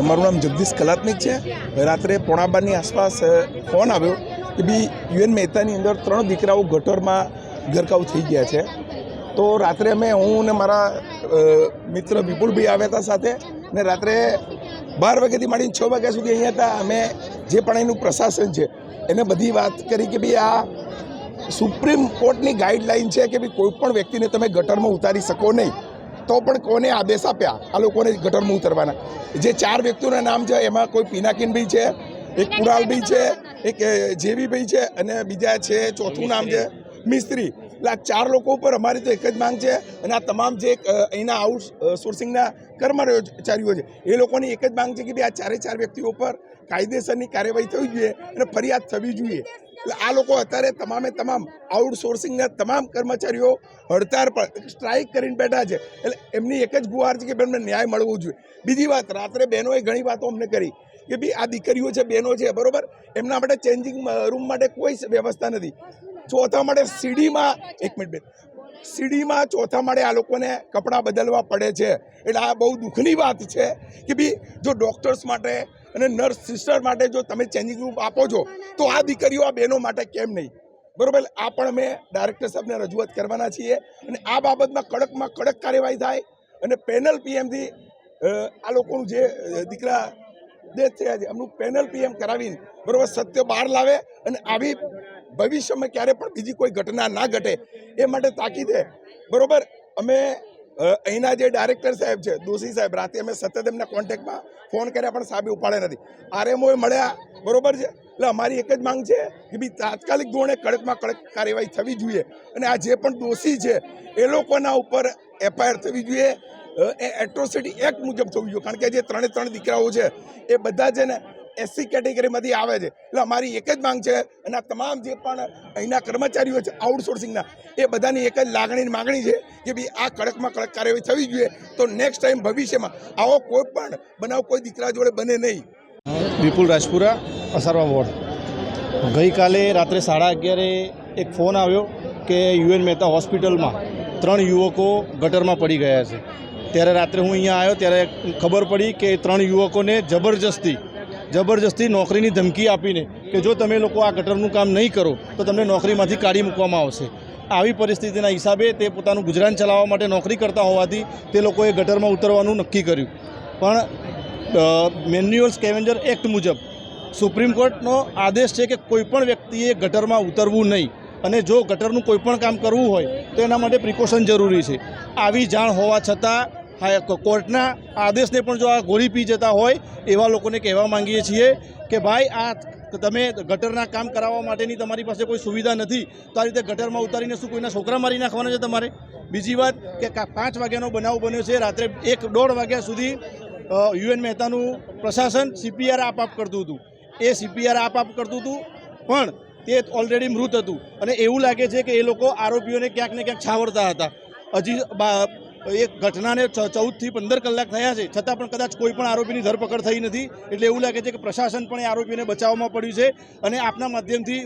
મારું નામ જગદીશ કલાત્મિક છે। રાત્રે 12:15 આસપાસ ફોન આવ્યો કે બી યુએન મહેતાની અંદર 3 દીકરાઓ ગટરમાં ગરકાવ થઈ ગયા છે। તો રાત્રે હું ને મારા મિત્ર વિપુલભાઈ આવ્યા હતા સાથે, ને રાત્રે 12 વાગ્યાથી માંડીને 6 વાગ્યા સુધી અહીંયા હતા। અમે જે પણ એનું પ્રશાસન છે એને બધી વાત કરી કે ભાઈ આ સુપ્રીમ કોર્ટની ગાઈડલાઈન છે કે ભાઈ કોઈ પણ વ્યક્તિને તમે ગટરમાં ઉતારી શકો નહીં, તો પણ કોને આદેશ આપ્યા આ લોકોને ગટરમાં ઉતરવાના? જે 4 વ્યક્તિઓના નામ છે એમાં કોઈ પિનાકીનભાઈ છે, એક કુણાલભાઈ છે, એક જેવીભાઈ છે, અને બીજા છે ચોથું નામ છે મિસ્ત્રી। એટલે આ 4 લોકો ઉપર અમારી તો એક જ માંગ છે, અને આ તમામ જે અહીંના આઉટસોર્સિંગના કર્મચારીઓ છે એ લોકોની એક જ માંગ છે કે ભાઈ આ 4 વ્યક્તિઓ ઉપર કાયદેસરની કાર્યવાહી થવી જોઈએ અને ફરિયાદ થવી જોઈએ। એટલે આ લોકો અત્યારે તમામ આઉટસોર્સિંગના તમામ કર્મચારીઓ હડતાળ પર સ્ટ્રાઇક કરીને બેઠા છે। એટલે એમની એક જ ગુહાર છે કે એમને ન્યાય મળવો જોઈએ। બીજી વાત, રાત્રે બહેનોએ ઘણી વાતો અમને કરી કે ભાઈ આ દીકરીઓ છે, બહેનો છે, બરોબર, એમના માટે ચેન્જિંગ રૂમ માટે કોઈ વ્યવસ્થા નથી। ચોથા માળે સીડીમાં ચોથા માળે આ લોકોને કપડાં બદલવા પડે છે। એટલે આ બહુ દુઃખની વાત છે કે ભાઈ જો ડૉક્ટર્સ માટે અને નર્સ સિસ્ટર માટે જો તમે ચેન્જિંગ રૂમ આપો છો તો આ દીકરીઓ આ બહેનો માટે કેમ નહીં? બરાબર, આ પણ અમે ડાયરેક્ટર સાહેબને રજૂઆત કરવાના છીએ, અને આ બાબતમાં કડકમાં કડક કાર્યવાહી થાય, અને પેનલ પીએમથી આ લોકોનું જે દીકરા ડેથ થયા છે એમનું પેનલ પીએમ કરાવીને બરાબર સત્ય બહાર લાવે, અને આવી ભવિષ્યમાં ક્યારે પણ બીજી કોઈ ઘટના ના ઘટે એ માટે તાકીદ છે। બરાબર, અમે અહીંના જે ડાયરેક્ટર સાહેબ છે દોશી સાહેબ, રાતે અમે સતત એમના કોન્ટેક્ટમાં ફોન કર્યા પણ સાહેબે ઉપાડે નથી। આરએમઓએ મળ્યા, બરાબર છે। એટલે અમારી એક જ માંગ છે કે ભાઈ તાત્કાલિક ધોરણે કડકમાં કડક કાર્યવાહી થવી જોઈએ, અને આ જે પણ દોષી છે એ લોકોના ઉપર એફઆઈઆર થવી જોઈએ। એ એટ્રોસિટી એક્ટ મુજબ થવું જોઈએ, કારણ કે જે 3 દીકરાઓ છે એ બધા છે ને એસસી કેટેગરીમાંથી આવે છે। એટલે અમારી એક જ માંગ છે, અને આ તમામ જે પણ અહીંના કર્મચારીઓ છે આઉટસોર્સિંગના એ બધાની એક જ માગણી છે કે ભાઈ આ કડકમાં કડક કાર્યવાહી થવી જોઈએ, તો નેક્સ્ટ ટાઈમ ભવિષ્યમાં આવો કોઈ પણ બનાવ કોઈ દીકરા જોડે બને નહીં। વિપુલ રાજપુરા, અસારવા વોર્ડ। ગઈકાલે રાત્રે 11:30 એક ફોન આવ્યો કે યુએન મહેતા હોસ્પિટલમાં 3 યુવકો ગટરમાં પડી ગયા છે। ત્યારે રાત્રે હું અહીંયા આવ્યો ત્યારે ખબર પડી કે 3 યુવકોને જબરજસ્તી નોકરીની ધમકી આપીને કે જો તમે લોકો આ ગટરનું કામ નહીં કરો તો તમને નોકરીમાંથી કાઢી મૂકવામાં આવશે। આવી પરિસ્થિતિના હિસાબે તે પોતાનું ગુજરાન ચલાવવા માટે નોકરી કરતા હોવાથી તે લોકોએ ગટરમાં ઉતરવાનું નક્કી કર્યું। પણ મેન્યુઅલ સ્કેવેન્જર એક્ટ મુજબ સુપ્રીમ કોર્ટનો આદેશ છે કે કોઈપણ વ્યક્તિએ ગટરમાં ઉતરવું નહીં, અને જો ગટરનું કોઈપણ કામ કરવું હોય તો એના માટે પ્રિકોશન જરૂરી છે। આવી જાણ હોવા છતાં કોર્ટના આદેશને પણ જો આ ગોળી પી જતા હોય એવા લોકોને કહેવા માંગીએ છીએ કે ભાઈ આ તમે ગટરના કામ કરાવવા માટેની તમારી પાસે કોઈ સુવિધા નથી, તો આ રીતે ગટરમાં ઉતારીને શું કોઈના છોકરા મારી નાખવાના છે તમારે? બીજી વાત કે 5 વાગ્યાનો બનાવ બન્યો છે, રાત્રે 1-1.5 વાગ્યા સુધી યુએન મહેતાનું પ્રશાસન CPR આપ કરતું હતું। એ CPR આપ કરતું હતું પણ તે ઓલરેડી મૃત હતું, અને એવું લાગે છે કે એ લોકો આરોપીઓને ક્યાંક ને ક્યાંક છાવરતા હતા। હજી એક ઘટનાને 14 થી 15 કલાક થયા છે, છતાં પણ કદાચ કોઈ પણ આરોપીની ધરપકડ થઈ નથી। એટલે એવું લાગે છે કે પ્રશાસન પણ એ આરોપીને બચાવવામાં પડ્યું છે। અને આપના માધ્યમથી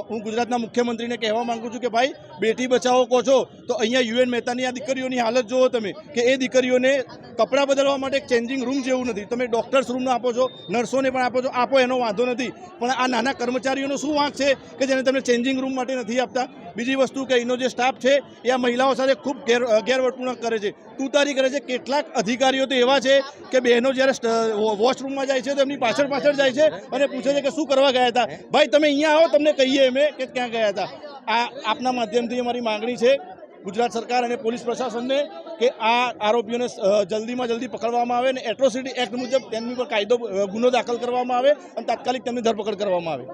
હું ગુજરાતના મુખ્યમંત્રીને કહેવા માગું છું કે ભાઈ બેટી બચાવો કહો છો તો અહીંયા યુએન મહેતાની આ દીકરીઓની હાલત જુઓ તમે, કે એ દીકરીઓને કપડાં બદલવા માટે એક ચેન્જિંગ રૂમ જેવું નથી। તમે ડૉક્ટર્સ રૂમનો આપો છો, નર્સોને પણ આપો છો, આપો, એનો વાંધો નથી, પણ આ નાના કર્મચારીઓનો શું વાંક છે કે જેને તમે ચેન્જિંગ રૂમ માટે નથી આપતા? બીજી વસ્તુ કે અહીંનો જે સ્ટાફ છે એ આ મહિલાઓ સાથે ખૂબ ગેરવર્તણૂક કરે છે, તૂતારી કરે છે। કેટલાક અધિકારીઓ તો એવા છે કે બહેનો જ્યારે વોશરૂમમાં જાય છે તો એમની પાછળ જાય છે અને પૂછે છે કે શું કરવા ગયા હતા? ભાઈ તમે અહીંયા આવો, તમને કહીએ અમે કે ક્યાં ગયા હતા। આ આપના માધ્યમથી અમારી માગણી છે ગુજરાત સરકાર અને પોલીસ પ્રશાસનને કે આ આરોપીઓને જલ્દીમાં જલ્દી પકડવામાં આવે, અને એટ્રોસિટી એક્ટ મુજબ તેમની પર ગુનો દાખલ કરવામાં આવે, અને તાત્કાલિક તેમની ધરપકડ કરવામાં આવે।